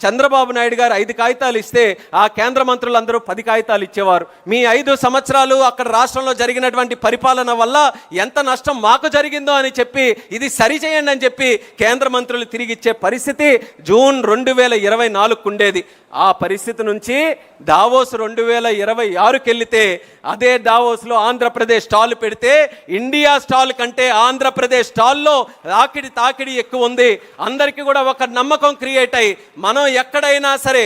చంద్రబాబు నాయుడు గారు 5 కాగితాలు ఇస్తే ఆ కేంద్ర మంత్రులందరూ 10 కాగితాలు ఇచ్చేవారు. మీ 5 సంవత్సరాలు అక్కడ రాష్ట్రంలో జరిగినటువంటి పరిపాలన వల్ల ఎంత నష్టం మాకు జరిగిందో అని చెప్పి ఇది సరిచేయండి అని చెప్పి కేంద్ర మంత్రులు తిరిగి ఇచ్చే పరిస్థితి జూన్ 2024 ఉండేది. ఆ పరిస్థితి నుంచి దావోస్ 2026కి వెళితే అదే దావోస్లో ఆంధ్రప్రదేశ్ స్టాల్ పెడితే ఇండియా స్టాల్ కంటే ఆంధ్రప్రదేశ్ స్టాల్లో తాకిడి ఎక్కువ ఉంది. అందరికీ కూడా ఒక నమ్మకం క్రియేట్ అయ్యి మనం ఎక్కడైనా సరే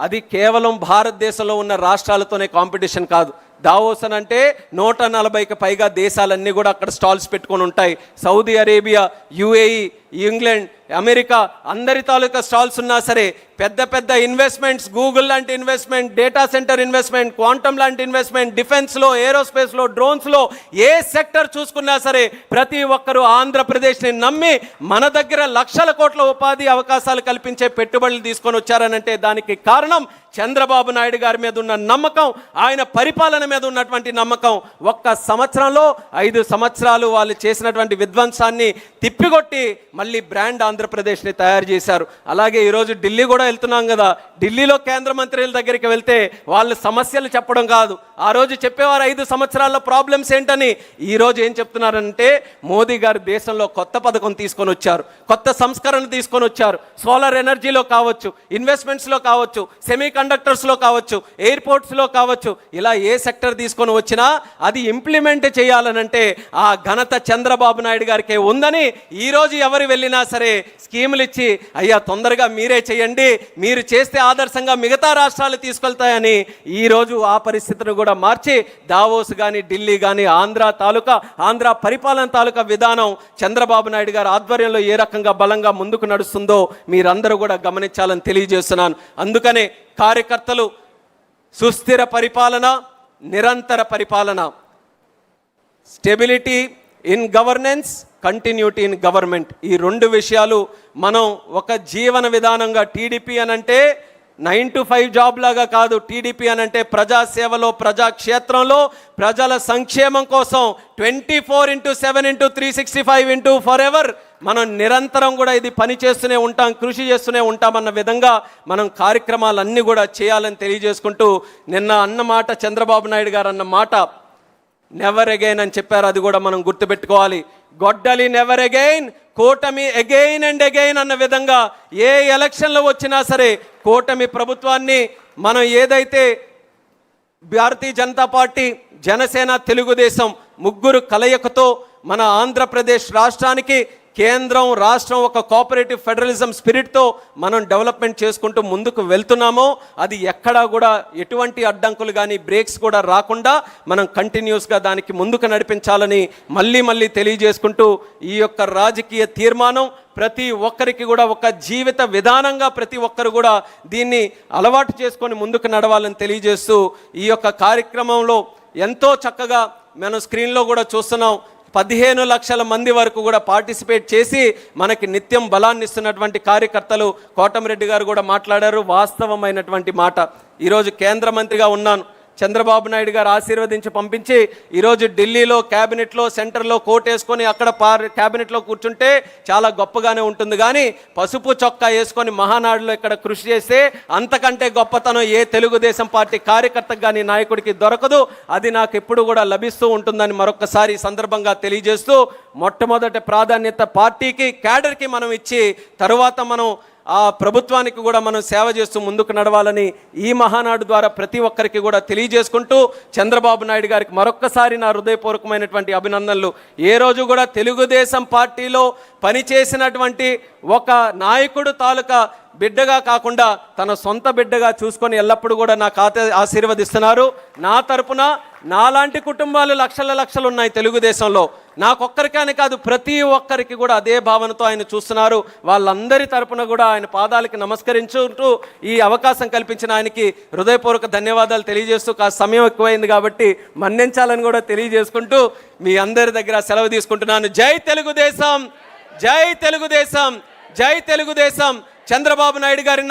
అది కేవలం భారతదేశంలో ఉన్న రాష్ట్రాలతోనే కాంపిటీషన్ కాదు. దావోస్ అని అంటే 140కి పైగా దేశాలన్నీ కూడా అక్కడ స్టాల్స్ పెట్టుకొని ఉంటాయి. Saudi Arabia, UAE, England, America అందరి తాలూకా స్టాల్స్ ఉన్నా సరే పెద్ద పెద్ద ఇన్వెస్ట్మెంట్స్, గూగుల్ లాంటి investment, data centre investment, quantum లాంటి ఇన్వెస్ట్మెంట్, డిఫెన్స్లో, ఏరోస్పేస్లో, డ్రోన్స్లో ఏ సెక్టర్ చూసుకున్నా సరే ప్రతి ఒక్కరూ ఆంధ్రప్రదేశ్ని నమ్మి మన దగ్గర లక్షల కోట్ల ఉపాధి అవకాశాలు కల్పించే పెట్టుబడులు తీసుకొని వచ్చారనంటే దానికి కారణం చంద్రబాబు నాయుడు గారి మీద ఉన్న నమ్మకం, ఆయన పరిపాలన మీద ఉన్నటువంటి నమ్మకం. ఒక్క సంవత్సరంలో 5 సంవత్సరాలు వాళ్ళు చేసినటువంటి విధ్వంసాన్ని తిప్పికొట్టి మళ్ళీ బ్రాండ్ ఆంధ్రప్రదేశ్ని తయారు చేశారు. అలాగే ఈరోజు ఢిల్లీ కూడా వెళ్తున్నాం కదా, ఢిల్లీలో కేంద్ర మంత్రుల దగ్గరికి వెళ్తే వాళ్ళు సమస్యలు చెప్పడం కాదు, ఆ రోజు చెప్పేవారు 5 సంవత్సరాల ప్రాబ్లమ్స్ ఏంటని. ఈరోజు ఏం చెప్తున్నారంటే మోదీ గారు దేశంలో కొత్త పథకం తీసుకొని వచ్చారు, కొత్త సంస్కరణ తీసుకొని వచ్చారు. సోలార్ ఎనర్జీలో కావచ్చు, ఇన్వెస్ట్మెంట్స్లో కావచ్చు, సెమీ కండక్టర్స్లో కావచ్చు, ఎయిర్పోర్ట్స్లో కావచ్చు, ఇలా ఏ సెక్టర్ తీసుకొని వచ్చినా అది ఇంప్లిమెంట్ చేయాలనంటే ఆ ఘనత చంద్రబాబు నాయుడు గారికే ఉందని ఈరోజు ఎవరు వెళ్ళినా సరే స్కీములు ఇచ్చి అయ్యా తొందరగా మీరే చేయండి, మీరు చేస్తే ఆదర్శంగా మిగతా రాష్ట్రాలు తీసుకెళ్తాయని ఈరోజు ఆ పరిస్థితిని కూడా మార్చి దావోస్ కానీ ఢిల్లీ కానీ ఆంధ్ర పరిపాలన తాలూకా విధానం చంద్రబాబు నాయుడు గారి ఆధ్వర్యంలో ఏ రకంగా బలంగా ముందుకు నడుస్తుందో మీరందరూ కూడా గమనించాలని తెలియజేస్తున్నాను. అందుకనే కార్యకర్తలు సుస్థిర పరిపాలన, నిరంతర పరిపాలన, stability in governance, continuity in government, ఈ 2 విషయాలు మనం ఒక జీవన విధానంగా టీడీపీ అనంటే 9 to 5 జాబ్ లాగా కాదు. టీడీపీ అనంటే ప్రజాసేవలో, ప్రజాక్షేత్రంలో, ప్రజల సంక్షేమం కోసం 24/7/365 ఫర్ ఎవర్ మనం నిరంతరం కూడా ఇది పని చేస్తూనే ఉంటాం, కృషి చేస్తూనే ఉంటామన్న విధంగా మనం కార్యక్రమాలన్నీ కూడా చేయాలని తెలియజేసుకుంటూ నిన్న అన్న మాట, చంద్రబాబు నాయుడు గారు అన్న మాట నెవర్ అగైన్ అని చెప్పారు. అది కూడా మనం గుర్తుపెట్టుకోవాలి. గొడ్డలి నెవర్ అగైన్, కూటమి అగైన్ అండ్ అగైన్ అన్న విధంగా ఏ ఎలక్షన్లు వచ్చినా సరే కూటమి ప్రభుత్వాన్ని మనం ఏదైతే భారతీయ జనతా పార్టీ, జనసేన, తెలుగుదేశం ముగ్గురు కలయికతో మన ఆంధ్రప్రదేశ్ రాష్ట్రానికి కేంద్రం, రాష్ట్రం ఒక కోఆపరేటివ్ ఫెడరలిజం స్పిరిట్తో మనం డెవలప్మెంట్ చేసుకుంటూ ముందుకు వెళ్తున్నామో అది ఎక్కడా కూడా ఎటువంటి అడ్డంకులు కానీ బ్రేక్స్ కూడా రాకుండా మనం కంటిన్యూస్గా దానికి ముందుకు నడిపించాలని మళ్ళీ తెలియజేసుకుంటూ ఈ యొక్క రాజకీయ తీర్మానం ప్రతి ఒక్కరికి కూడా ఒక జీవిత విధానంగా ప్రతి ఒక్కరు కూడా దీన్ని అలవాటు చేసుకొని ముందుకు నడవాలని తెలియజేస్తూ ఈ యొక్క కార్యక్రమంలో ఎంతో చక్కగా మనం స్క్రీన్లో కూడా చూస్తున్నాం. 15 లక్షల మంది వరకు కూడా పార్టిసిపేట్ చేసి మనకి నిత్యం బలాన్ని ఇస్తున్నటువంటి కార్యకర్తలు. కోటమిరెడ్డి గారు కూడా మాట్లాడారు, వాస్తవమైనటువంటి మాట. ఈరోజు కేంద్ర మంత్రిగా ఉన్నాను, చంద్రబాబు నాయుడు గారు ఆశీర్వదించి పంపించి ఈరోజు ఢిల్లీలో క్యాబినెట్లో, సెంటర్లో కోట్ వేసుకొని అక్కడ క్యాబినెట్లో కూర్చుంటే చాలా గొప్పగానే ఉంటుంది. కానీ పసుపు చొక్కా వేసుకొని మహానాడులో ఇక్కడ కృషి చేస్తే అంతకంటే గొప్పతనం ఏ తెలుగుదేశం పార్టీ కార్యకర్తకు కానీ నాయకుడికి దొరకదు. అది నాకు ఎప్పుడు కూడా లభిస్తూ ఉంటుందని మరొకసారి ఈ సందర్భంగా తెలియజేస్తూ మొట్టమొదటి ప్రాధాన్యత పార్టీకి, క్యాడర్కి మనం ఇచ్చి తరువాత మనం ఆ ప్రభుత్వానికి కూడా మనం సేవ చేస్తూ ముందుకు నడవాలని ఈ మహానాడు ద్వారా ప్రతి ఒక్కరికి కూడా తెలియజేసుకుంటూ చంద్రబాబు నాయుడు గారికి మరొక్కసారి నా హృదయపూర్వకమైనటువంటి అభినందనలు. ఏ రోజు కూడా తెలుగుదేశం పార్టీలో పనిచేసినటువంటి ఒక నాయకుడు తాలూకా బిడ్డగా కాకుండా తన సొంత బిడ్డగా చూసుకొని ఎల్లప్పుడూ కూడా నాకు ఆశీర్వదిస్తున్నారు. నా తరపున నాలాంటి కుటుంబాలు లక్షలు ఉన్నాయి తెలుగుదేశంలో. నాకొక్కరికనే కాదు, ప్రతి ఒక్కరికి కూడా అదే భావనతో ఆయన చూస్తున్నారు. వాళ్ళందరి తరపున కూడా ఆయన పాదాలకి నమస్కరించుకుంటూ ఈ అవకాశం కల్పించిన ఆయనకి హృదయపూర్వక ధన్యవాదాలు తెలియజేస్తూ కాస్త సమయం ఎక్కువైంది కాబట్టి మన్నించాలని కూడా తెలియజేసుకుంటూ మీ అందరి దగ్గర సెలవు తీసుకుంటున్నాను. జై తెలుగుదేశం, జై తెలుగుదేశం, జై తెలుగుదేశం. చంద్రబాబు నాయుడు గారి